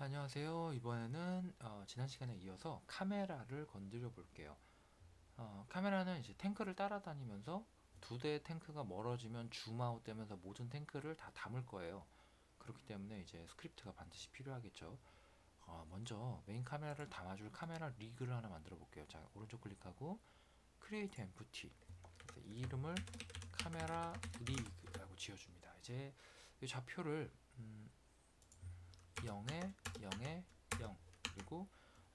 안녕하세요. 이번에는 지난 시간에 이어서 카메라를 건드려 볼게요. 카메라는 이제 탱크를 따라다니면서 두 대의 탱크가 멀어지면 줌아웃 되면서 모든 탱크를 다 담을 거예요. 그렇기 때문에 이제 스크립트가 반드시 필요하겠죠. 먼저 메인 카메라를 담아줄 카메라 리그를 하나 만들어 볼게요. 자, 오른쪽 클릭하고 Create Empty. 그래서 이 이름을 카메라 리그라고 지어줍니다. 이제 이 좌표를 0에 0에 0 그리고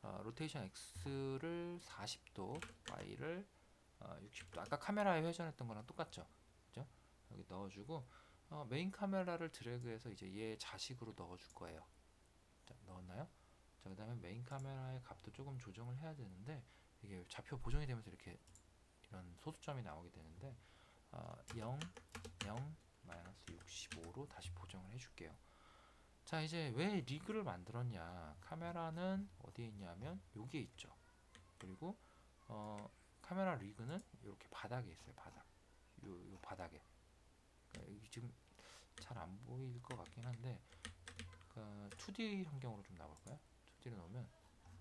로테이션 X를 40도, Y를 60도. 아까 카메라에 회전했던 거랑 똑같죠? 그죠? 여기 넣어주고 메인 카메라를 드래그해서 이제 얘 자식으로 넣어줄 거예요. 자, 넣었나요? 자, 그 다음에 메인 카메라의 값도 조금 조정을 해야 되는데 이게 좌표 보정이 되면서 이렇게 이런 소수점이 나오게 되는데 0, 0, 마이너스 65로 다시 보정을 해줄게요. 자, 이제 왜 리그를 만들었냐? 카메라는 어디에 있냐면 여기에 있죠. 그리고 카메라 리그는 이렇게 바닥에 있어요. 바닥. 요 바닥에. 그러니까 여기 지금 잘 안 보일 것 같긴 한데 2D 환경으로 좀 나올까요? 2D로 넣으면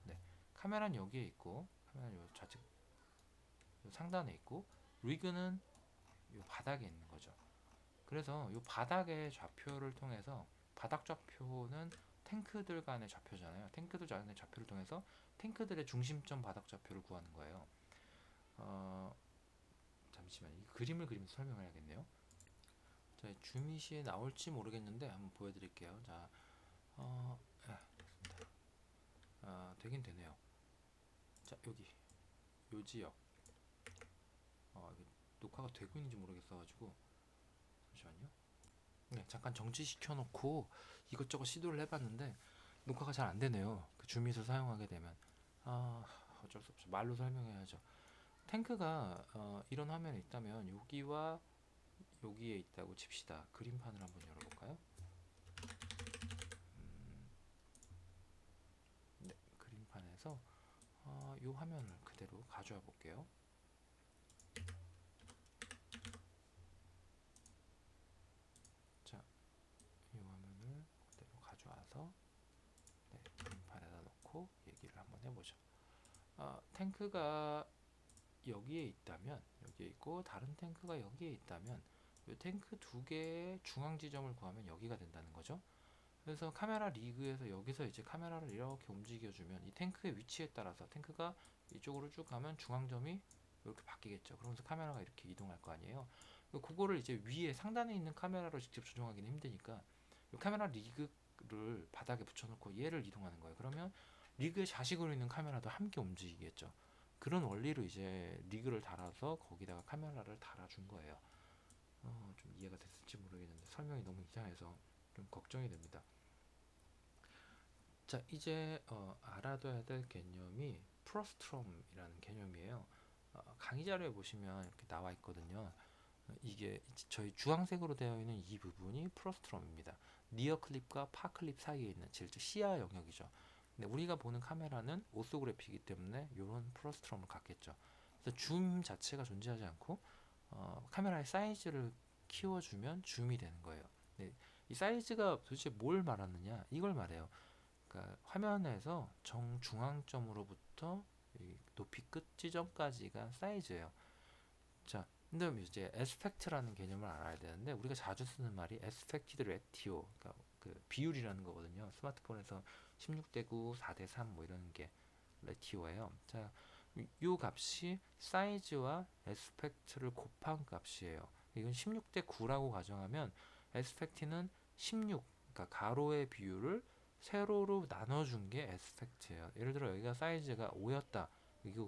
네. 카메라는 여기에 있고 카메라는 요 좌측 요 상단에 있고 리그는 요 바닥에 있는 거죠. 그래서 이 바닥의 좌표를 통해서 바닥 좌표는 탱크들 간의 좌표잖아요. 탱크들 간의 좌표를 통해서 탱크들의 중심점 바닥 좌표를 구하는 거예요. 잠시만 이 그림을 그리면서 설명을 해야겠네요. 자, 줌이시에 나올지 모르겠는데 한번 보여드릴게요. 자, 됐습니다. 되긴 되네요. 자, 여기 요 지역 이게 녹화가 되고 있는지 모르겠어가지고 잠시만요. 네, 잠깐 정지시켜 놓고 이것저것 시도를 해봤는데 녹화가 잘 안 되네요. 그 줌밋을 사용하게 되면 어쩔 수 없죠. 말로 설명해야죠. 탱크가 이런 화면에 있다면 여기와 여기에 있다고 칩시다. 그림판을 한번 열어볼까요? 네, 그림판에서 이 화면을 그대로 가져와 볼게요. 자, 이 화면을 그대로 가져와서 네, 그림판에다 놓고 얘기를 한번 해보죠. 탱크가 여기에 있다면 여기에 있고 다른 탱크가 여기에 있다면 이 탱크 두 개의 중앙 지점을 구하면 여기가 된다는 거죠. 그래서 카메라 리그에서 여기서 이제 카메라를 이렇게 움직여주면 이 탱크의 위치에 따라서 탱크가 이쪽으로 쭉 가면 중앙점이 이렇게 바뀌겠죠. 그러면서 카메라가 이렇게 이동할 거 아니에요. 그거를 이제 위에 상단에 있는 카메라로 직접 조정하기는 힘드니까 이 카메라 리그를 바닥에 붙여놓고 얘를 이동하는 거예요. 그러면 리그의 좌식으로 있는 카메라도 함께 움직이겠죠. 그런 원리로 이제 리그를 달아서 거기다가 카메라를 달아준 거예요. 좀 이해가 됐을지 모르겠는데 설명이 너무 이상해서 좀 걱정이 됩니다. 자, 이제 알아둬야 될 개념이 프로스트럼이라는 개념이에요. 강의 자료에 보시면 이렇게 나와 있거든요. 이게 저희 주황색으로 되어 있는 이 부분이 프로스트럼입니다. 니어 클립과 파 클립 사이에 있는 즉 시야 영역이죠. 근데 우리가 보는 카메라는 오소그래피이기 때문에 이런 프로스트럼을 갖겠죠. 그래서 줌 자체가 존재하지 않고 카메라의 사이즈를 키워주면 줌이 되는 거예요. 네, 이 사이즈가 도대체 뭘 말하느냐? 이걸 말해요. 그러니까 화면에서 정중앙점으로부터 이 높이 끝 지점까지가 사이즈예요. 자, 근데 이제 에스펙트라는 개념을 알아야 되는데 우리가 자주 쓰는 말이 에스펙티드 레티오, 그러니까 그 비율이라는 거거든요. 스마트폰에서 16대 9, 4대 3 뭐 이런 게 레티오예요. 자, 요 값이 사이즈와 에스펙트를 곱한 값이에요. 이건 16대 9라고 가정하면 에스펙트는 16, 그러니까 가로의 비율을 세로로 나눠준 게 에스펙트예요. 예를 들어 여기가 사이즈가 5였다.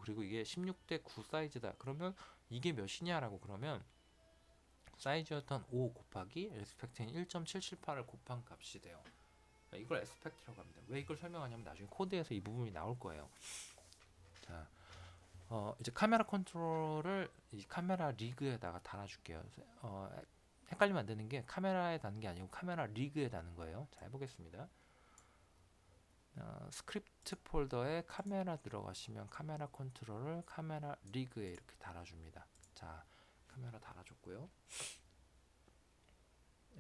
그리고 이게 16대 9 사이즈다. 그러면 이게 몇이냐라고 그러면 사이즈였던 5 곱하기 에스펙트인 1.778을 곱한 값이 돼요. 이걸 에스펙트라고 합니다. 왜 이걸 설명하냐면 나중에 코드에서 이 부분이 나올 거예요. 자, 이제 카메라 컨트롤을 이 카메라 리그에다가 달아줄게요. 헷갈리면 안 되는 게 카메라에 다는 게 아니고 카메라 리그에 다는 거예요. 자, 해보겠습니다. 스크립트 폴더에 카메라 들어가시면 카메라 컨트롤을 카메라 리그에 이렇게 달아줍니다. 자, 카메라 달아줬고요.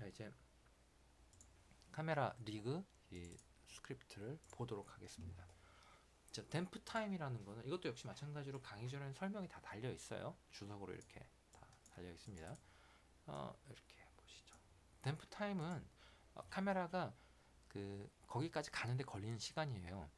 이제 카메라 리그 이 스크립트를 보도록 하겠습니다. 자, 댐프 타임이라는 거는 이것도 역시 마찬가지로 강의 전에는 설명이 다 달려 있어요. 주석으로 이렇게 다 달려 있습니다. 이렇게 보시죠. 댐프 타임은 카메라가 거기까지 가는데 걸리는 시간이에요.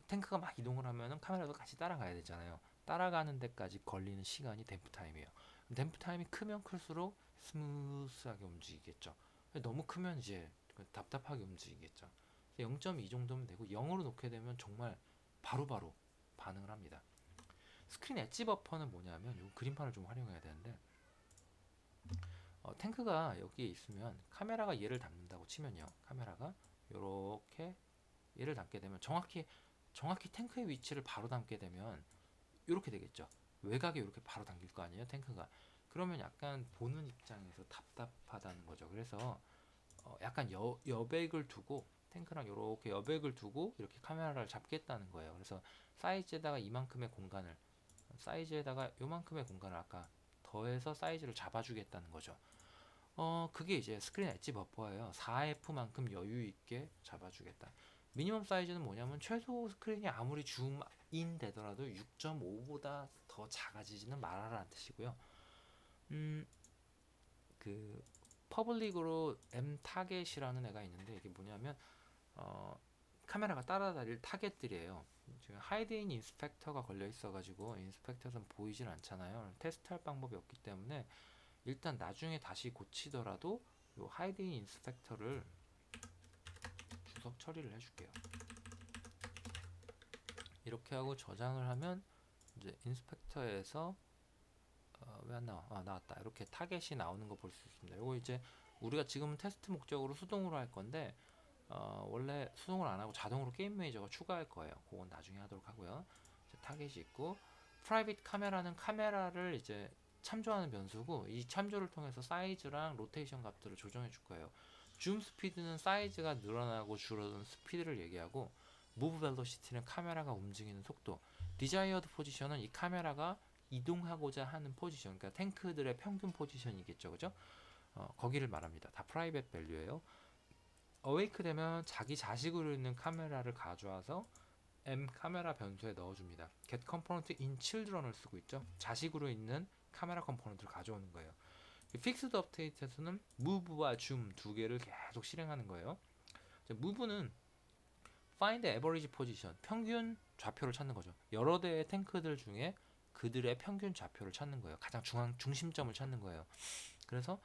탱크가 막 이동을 하면은 카메라도 같이 따라가야 되잖아요. 따라가는 데까지 걸리는 시간이 댐프 타임이에요. 댐프 타임이 크면 클수록 스무스하게 움직이겠죠. 너무 크면 이제 답답하게 움직이겠죠. 0.2 정도면 되고 0으로 놓게 되면 정말 바로바로 반응을 합니다. 스크린 엣지 버퍼는 뭐냐면 요 그림판을 좀 활용해야 되는데 탱크가 여기에 있으면 카메라가 얘를 담는다고 치면요. 카메라가 이렇게 얘를 담게 되면 정확히 탱크의 위치를 바로 담게 되면 이렇게 되겠죠. 외곽에 이렇게 바로 당길 거 아니에요, 탱크가. 그러면 약간 보는 입장에서 답답하다는 거죠. 그래서 약간 여백을 두고 탱크랑 이렇게 여백을 두고 이렇게 카메라를 잡겠다는 거예요. 그래서 사이즈에다가 요만큼의 공간을 아까 더해서 사이즈를 잡아주겠다는 거죠. 그게 이제 스크린 엣지 버퍼예요. 4F만큼 여유 있게 잡아주겠다. 미니멈 사이즈는 뭐냐면 최소 스크린이 아무리 줌인 되더라도 6.5보다 더 작아지지는 말아라는 뜻이고요. 그 퍼블릭으로 M 타겟이라는 애가 있는데 이게 뭐냐면 카메라가 따라다닐 타겟들이에요. 지금 하이드인 인스펙터가 걸려 있어가지고 인스펙터에선 보이진 않잖아요. 테스트할 방법이 없기 때문에 일단 나중에 다시 고치더라도 이 하이드인 인스펙터를 주석 처리를 해줄게요. 이렇게 하고 저장을 하면 이제 인스펙터에서 왜 안 나와? 나왔다. 이렇게 타겟이 나오는 거 볼 수 있습니다. 이거 이제 우리가 지금 테스트 목적으로 수동으로 할 건데 원래 수동을 안 하고 자동으로 게임 매니저가 추가할 거예요. 그건 나중에 하도록 하고요. 타겟이 있고 프라이빗 카메라는 카메라를 이제 참조하는 변수고 이 참조를 통해서 사이즈랑 로테이션 값들을 조정해 줄 거예요. 줌 스피드는 사이즈가 늘어나고 줄어드는 스피드를 얘기하고 무브 벨로시티는 카메라가 움직이는 속도, 디자이어드 포지션은 이 카메라가 이동하고자 하는 포지션, 그러니까 탱크들의 평균 포지션이겠죠, 그죠? 거기를 말합니다. 다 프라이빗 밸류예요. 어웨이크 되면 자기 자식으로 있는 카메라를 가져와서 M 카메라 변수에 넣어줍니다. get component in children을 쓰고 있죠. 자식으로 있는 카메라 컴포넌트를 가져오는 거예요. 픽스드 업데이트에서는 move와 zoom 두 개를 계속 실행하는 거예요. move는 find average position, 평균 좌표를 찾는 거죠. 여러 대의 탱크들 중에 그들의 평균 좌표를 찾는 거예요. 가장 중심점을 찾는 거예요. 그래서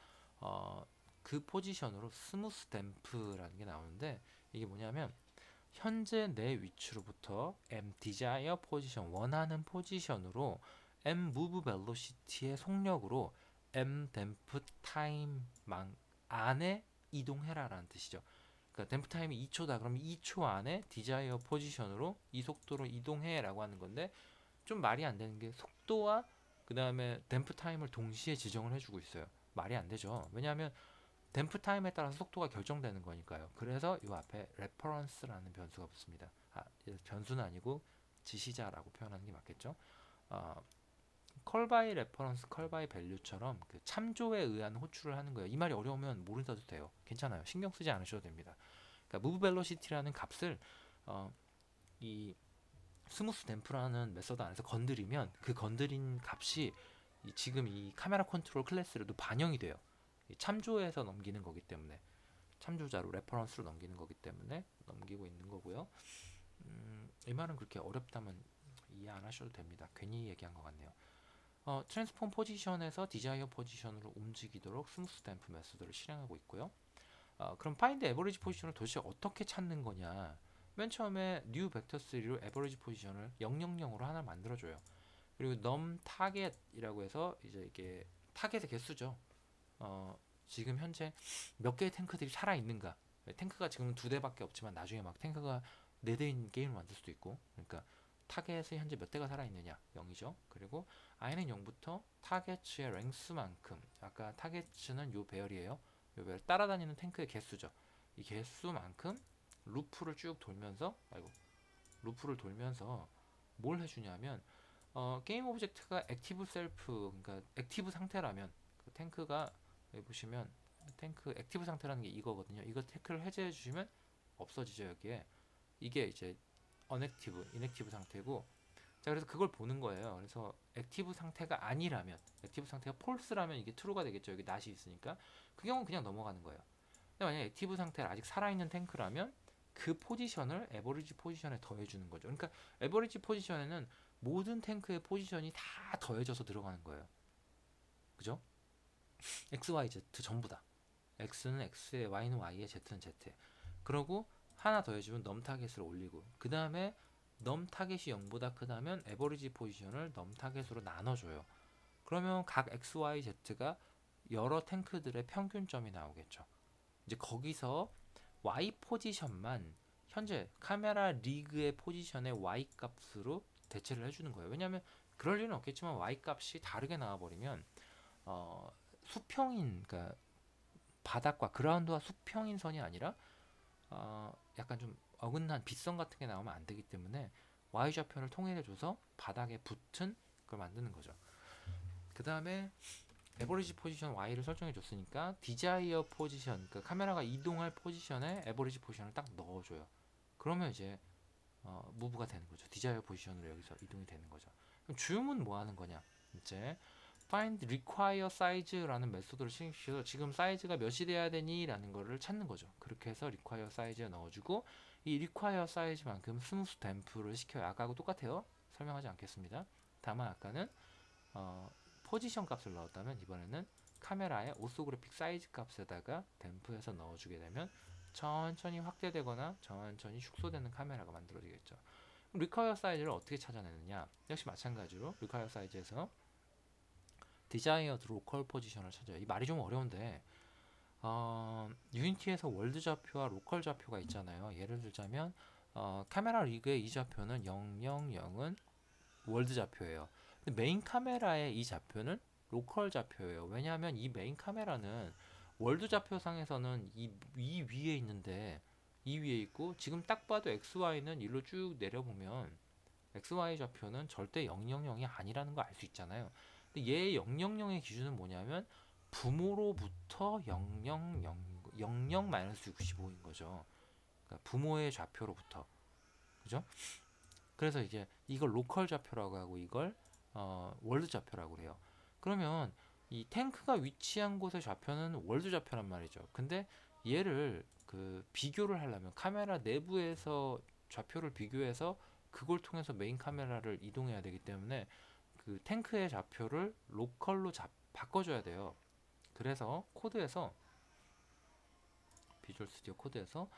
그 포지션으로 스무스 댐프라는 게 나오는데 이게 뭐냐면 현재 내 위치로부터 M 디자이어 포지션 원하는 포지션으로 M 무브 벨로시티의 속력으로 M 댐프 타임 안에 이동해라라는 뜻이죠. 그러니까 댐프 타임이 2초다. 그럼 2초 안에 디자이어 포지션으로 이 속도로 이동해라고 하는 건데 좀 말이 안 되는 게 속도와 그 다음에 댐프 타임을 동시에 지정을 해주고 있어요. 말이 안 되죠. 왜냐하면 댐프 타임에 따라서 속도가 결정되는 거니까요. 그래서 이 앞에 레퍼런스라는 변수가 붙습니다. 변수는 아니고 지시자라고 표현하는 게 맞겠죠. 컬바이 레퍼런스, 컬바이 밸류처럼 그 참조에 의한 호출을 하는 거예요. 이 말이 어려우면 모르셔도 돼요. 괜찮아요. 신경 쓰지 않으셔도 됩니다. 그러니까 무브 벨로시티라는 값을 이 스무스 댐프라는 메서드 안에서 건드리면 그 건드린 값이 지금 이 카메라 컨트롤 클래스로도 반영이 돼요. 참조해서 넘기는 거기 때문에 참조자로 레퍼런스로 넘기는 거기 때문에 넘기고 있는 거고요. 이 말은 그렇게 어렵다면 이해 안 하셔도 됩니다. 괜히 얘기한 것 같네요. 트랜스폼 포지션에서 디자이어 포지션으로 움직이도록 스무스 댐프 메소드를 실행하고 있고요. 그럼 파인드 에버리지 포지션을 도대체 어떻게 찾는 거냐? 맨 처음에 new 벡터 3로 에버리지 포지션을 000으로 하나 만들어줘요. 그리고 num target이라고 해서 이제 이게 타겟의 개수죠. 지금 현재 몇 개의 탱크들이 살아 있는가? 탱크가 지금은 2대밖에 없지만 나중에 막 탱크가 4대인 게임을 만들 수도 있고, 그러니까 타겟이 현재 몇 대가 살아 있느냐 0이죠. 그리고 i는 0부터 타겟의 랭스만큼, 아까 타겟은 요 배열이에요. 요 배열 따라다니는 탱크의 개수죠. 이 개수만큼 루프를 쭉 돌면서 뭘 해주냐면 게임 오브젝트가 액티브 셀프, 그러니까 액티브 상태라면 그 탱크가 여기 보시면 탱크 액티브 상태라는 게 이거거든요. 이거 태클을 해제해 주시면 없어지죠 여기에. 이게 이제 inactive 상태고, 자 그래서 그걸 보는 거예요. 그래서 액티브 상태가 아니라면, 액티브 상태가 false라면 이게 true가 되겠죠. 여기 not이 있으니까 그 경우는 그냥 넘어가는 거예요. 근데 만약 액티브 상태를 아직 살아있는 탱크라면 그 포지션을 에버리지 포지션에 더해주는 거죠. 그러니까 에버리지 포지션에는 모든 탱크의 포지션이 다 더해져서 들어가는 거예요. 그죠? x, y, z 전부 다. x는 x에, y는 y에, z는 z에. 그러고 하나 더해주면 넘 타겟을 올리고, 그 다음에 넘 타겟이 0보다 크다면 에버리지 포지션을 넘 타겟으로 나눠줘요. 그러면 각 x, y, z가 여러 탱크들의 평균점이 나오겠죠. 이제 거기서 y 포지션만 현재 카메라 리그의 포지션의 y 값으로 대체를 해주는 거예요. 왜냐하면 그럴 일은 없겠지만 y 값이 다르게 나와버리면 수평인, 그러니까 바닥과 그라운드와 수평인 선이 아니라 약간 좀 어긋난 빗선 같은 게 나오면 안 되기 때문에 y 좌표를 통일해줘서 바닥에 붙은 걸 만드는 거죠. 그 다음에 에버리지 포지션 y를 설정해 줬으니까 디자이어 포지션, 그 카메라가 이동할 포지션에 에버리지 포지션을 딱 넣어줘요. 그러면 이제 무브가 되는 거죠. 디자이어 포지션으로 여기서 이동이 되는 거죠. 그럼 주음은 뭐 하는 거냐? 이제 find require size라는 메소드를 실행시켜서 지금 사이즈가 몇이 돼야 되니? 라는 거를 찾는 거죠. 그렇게 해서 require size에 넣어주고, 이 require size만큼 스무스 댐프를 시켜요. 아까하고 똑같아요. 설명하지 않겠습니다. 다만 아까는 포지션 값을 넣었다면 이번에는 카메라의 오소그래픽 사이즈 값에다가 댐프해서 넣어주게 되면 천천히 확대되거나 천천히 축소되는 카메라가 만들어지겠죠. require 사이즈를 어떻게 찾아내느냐? 역시 마찬가지로 require 사이즈에서 desired local position을 찾아요. 이 말이 좀 어려운데 유니티에서 월드 좌표와 로컬 좌표가 있잖아요. 예를 들자면 카메라 리그의 이 좌표는 000은 월드 좌표예요. 근데 메인 카메라의 이 좌표는 로컬 좌표예요. 왜냐하면 이 메인 카메라는 월드 좌표상에서는 이 위에 있는데, 이 위에 있고 지금 딱 봐도 XY는 일로 쭉 내려보면 XY 좌표는 절대 000이 아니라는 거 알 수 있잖아요. 근데 얘의 000의 기준은 뭐냐면 부모로부터 00-65인 거죠. 그러니까 부모의 좌표로부터. 그죠? 그래서 이제 이걸 로컬 좌표라고 하고 이걸 월드 좌표라고 해요. 그러면 이 탱크가 위치한 곳의 좌표는 월드 좌표란 말이죠. 근데 얘를 비교를 하려면 카메라 내부에서 좌표를 비교해서 그걸 통해서 메인 카메라를 이동해야 되기 때문에 그 탱크의 좌표를 로컬로 바꿔줘야 돼요. 그래서 코드에서, 비주얼 스튜디오 코드에서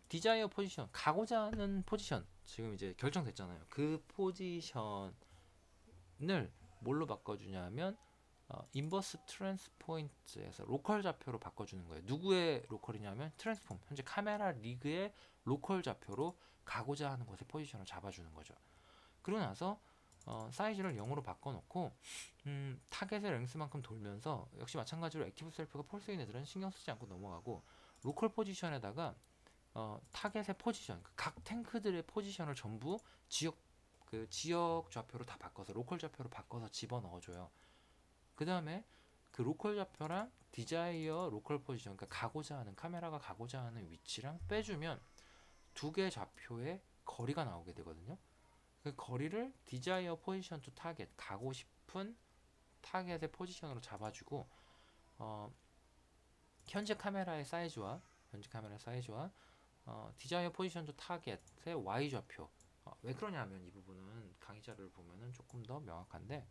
디자이어 포지션, 가고자 하는 포지션, 지금 이제 결정됐잖아요. 그 포지션을 뭘로 바꿔주냐면 인버스 트랜스포인트에서 로컬 좌표로 바꿔주는 거예요. 누구의 로컬이냐면 트랜스폼, 현재 카메라 리그의 로컬 좌표로 가고자 하는 곳의 포지션을 잡아주는 거죠. 그러고 나서 사이즈를 0으로 바꿔놓고 타겟의 랭스만큼 돌면서, 역시 마찬가지로 액티브 셀프가 폴스인 애들은 신경 쓰지 않고 넘어가고, 로컬 포지션에다가 타겟의 포지션, 각 탱크들의 포지션을 전부 지역 좌표로 다 바꿔서 로컬 좌표로 바꿔서 집어 넣어줘요. 그 다음에 그 로컬 좌표랑 디자이어 로컬 포지션, 그러니까 카메라가 가고자 하는 위치랑 빼주면 두 개의 좌표의 거리가 나오게 되거든요. 그 거리를 디자이어 포지션 투 타겟, 가고 싶은 타겟의 포지션으로 잡아주고, 현재 카메라의 사이즈와 디자이어 포지션 투 타겟의 Y 좌표. 왜 그러냐면 이 부분은 강의 자료를 보면은 조금 더 명확한데,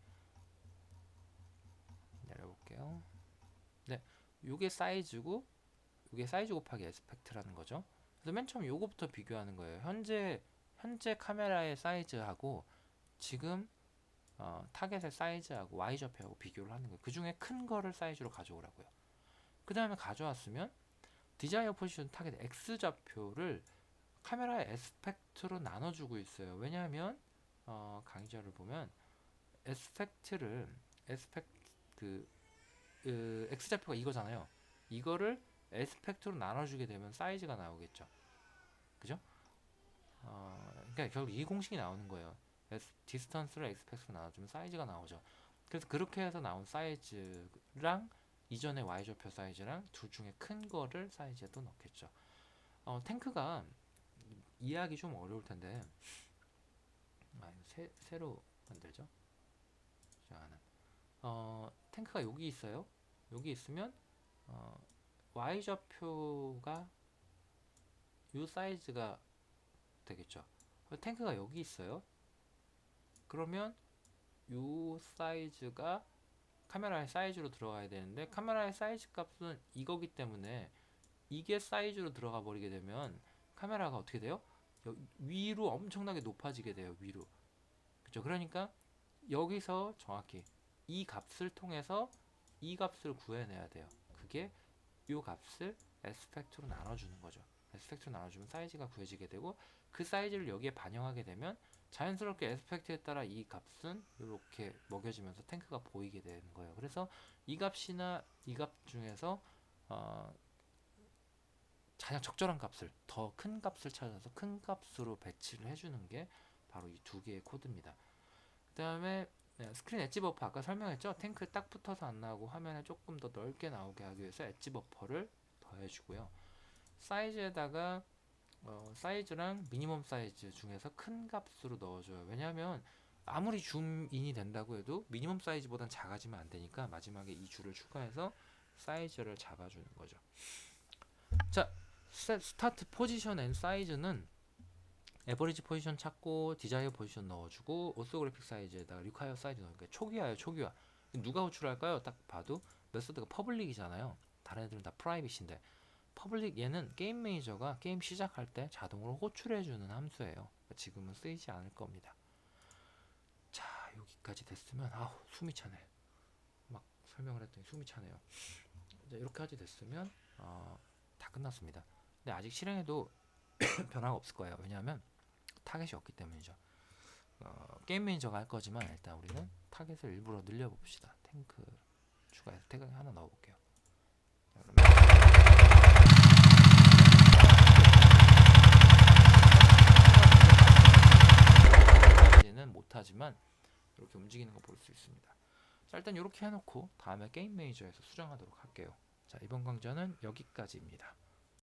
내려볼게요. 네, 요게 사이즈고 요게 사이즈 곱하기 에스펙트라는 거죠. 그래서 맨 처음 요거부터 비교하는 거예요. 현재 카메라의 사이즈하고 지금 타겟의 사이즈하고 Y 좌표하고 비교를 하는 거예요. 그 중에 큰 거를 사이즈로 가져오라고요. 그 다음에 가져왔으면 디자이어 포지션 타겟 X 좌표를 카메라의 에스펙트로 나눠주고 있어요. 왜냐하면 강의자를 보면 X 좌표가 이거잖아요. 이거를 에스펙트로 나눠주게 되면 사이즈가 나오겠죠. 그죠? 그러니까 결국 이 공식이 나오는 거예요. 디스턴스를 에스펙트로 나눠주면 사이즈가 나오죠. 그래서 그렇게 해서 나온 사이즈랑 이전의 Y 좌표 사이즈랑 둘 중에 큰 거를 사이즈에 또 넣겠죠. 탱크가 이해하기 좀 어려울 텐데, 새로 만들죠. 탱크가 여기 있어요. 여기 있으면 y좌표가 이 사이즈가 되겠죠. 탱크가 여기 있어요. 그러면 이 사이즈가 카메라의 사이즈로 들어가야 되는데, 카메라의 사이즈 값은 이거기 때문에 이게 사이즈로 들어가 버리게 되면 카메라가 어떻게 돼요? 위로 엄청나게 높아지게 돼요. 위로. 그렇죠. 그러니까 여기서 정확히 이 값을 통해서 이 값을 구해내야 돼요. 그게 이 값을 에스펙트로 나눠주는 거죠. 에스펙트로 나눠주면 사이즈가 구해지게 되고, 그 사이즈를 여기에 반영하게 되면 자연스럽게 에스펙트에 따라 이 값은 이렇게 먹여지면서 탱크가 보이게 되는 거예요. 그래서 이 값이나 이 값 중에서 가장 적절한 값을, 더 큰 값을 찾아서 큰 값으로 배치를 해주는 게 바로 이 두 개의 코드입니다. 그 다음에 스크린 엣지 버퍼 아까 설명했죠. 탱크 딱 붙어서 안 나오고 화면에 조금 더 넓게 나오게 하기 위해서 엣지 버퍼를 더해주고요. 사이즈에다가 사이즈랑 미니멈 사이즈 중에서 큰 값으로 넣어줘요. 왜냐하면 아무리 줌인이 된다고 해도 미니멈 사이즈보단 작아지면 안 되니까 마지막에 이 줄을 추가해서 사이즈를 잡아주는 거죠. 자, 스타트 포지션 앤 사이즈는 에버리지 포지션 찾고 디자이어 포지션 넣어주고 오소그래픽 사이즈에다가 리콰이어 사이즈 넣으니까 초기화예요. 초기화. 누가 호출할까요? 딱 봐도 메소드가 퍼블릭이잖아요. 다른 애들은 다 프라이빗인데, 퍼블릭 얘는 게임 매니저가 게임 시작할 때 자동으로 호출해주는 함수예요. 그러니까 지금은 쓰이지 않을 겁니다. 자, 여기까지 됐으면 숨이 차네. 막 설명을 했더니 숨이 차네요. 자, 이렇게까지 됐으면 다 끝났습니다. 근데 아직 실행해도 변화가 없을 거예요. 왜냐하면 타겟이 없기 때문이죠. 게임 매니저가 할 거지만 일단 우리는 타겟을 일부러 늘려봅시다. 탱크 추가해서 태그 하나 넣어볼게요. 자, 그러면 못하지만 이렇게 움직이는 거 볼 수 있습니다. 자, 일단 이렇게 해놓고 다음에 게임 매니저에서 수정하도록 할게요. 자, 이번 강좌는 여기까지입니다.